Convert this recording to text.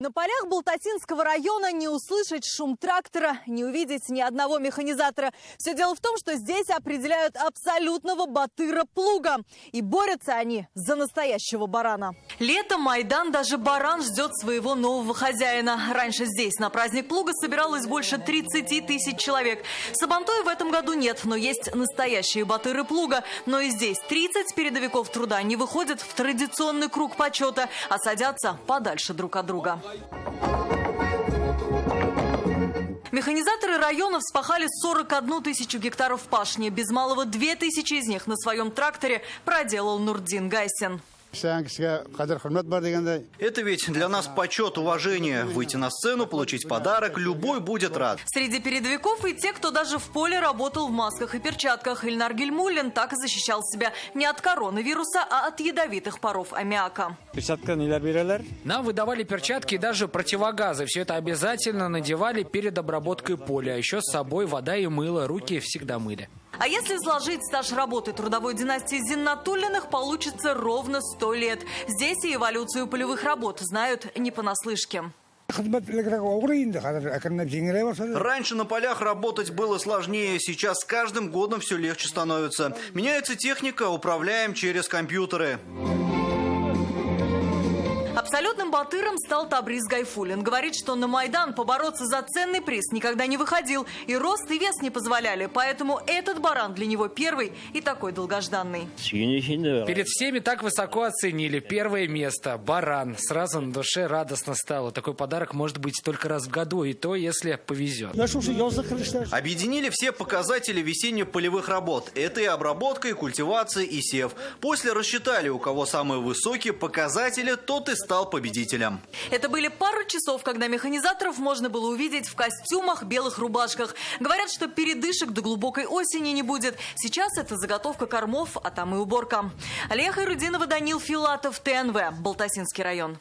На полях Балтасинского района не услышать шум трактора, не увидеть ни одного механизатора. Все дело в том, что здесь определяют абсолютного батыра плуга. И борются они за настоящего барана. Летом Майдан, даже баран ждет своего нового хозяина. Раньше здесь на праздник плуга собиралось больше 30 тысяч человек. Сабантуя в этом году нет, но есть настоящие батыры плуга. Но и здесь 30 передовиков труда не выходят в традиционный круг почета, а садятся подальше друг от друга. Механизаторы района вспахали 41 тысячу гектаров пашни. Без малого 2000 из них на своем тракторе проделал Нурдин Гайсин. Это ведь для нас почет, уважение. Выйти на сцену, получить подарок, любой будет рад. Среди передовиков и те, кто даже в поле работал в масках и перчатках. Ильнар Гельмуллин так и защищал себя не от коронавируса, а от ядовитых паров аммиака. Нам выдавали перчатки и даже противогазы. Все это обязательно надевали перед обработкой поля. А еще с собой вода и мыло. Руки всегда мыли. А если сложить стаж работы трудовой династии Зиннатуллиных, получится ровно 100 лет. Здесь и эволюцию полевых работ знают не понаслышке. Раньше на полях работать было сложнее, сейчас с каждым годом все легче становится. Меняется техника, управляем через компьютеры. Абсолютным батыром стал Табриз Гайфуллин. Говорит, что на Майдан побороться за ценный приз никогда не выходил. И рост, и вес не позволяли. Поэтому этот баран для него первый и такой долгожданный. Перед всеми так высоко оценили. Первое место. Баран. Сразу на душе радостно стало. Такой подарок может быть только раз в году. И то, если повезет. Объединили все показатели весенне-полевых работ. Это и обработка, и культивация, и сев. После рассчитали, у кого самые высокие показатели, тот и стал победителем. Это были пару часов, когда механизаторов можно было увидеть в костюмах, белых рубашках. Говорят, что передышек до глубокой осени не будет. Сейчас это заготовка кормов, а там и уборка. Алия Хайрудинова, Данил Филатов, ТНВ, Балтасинский район.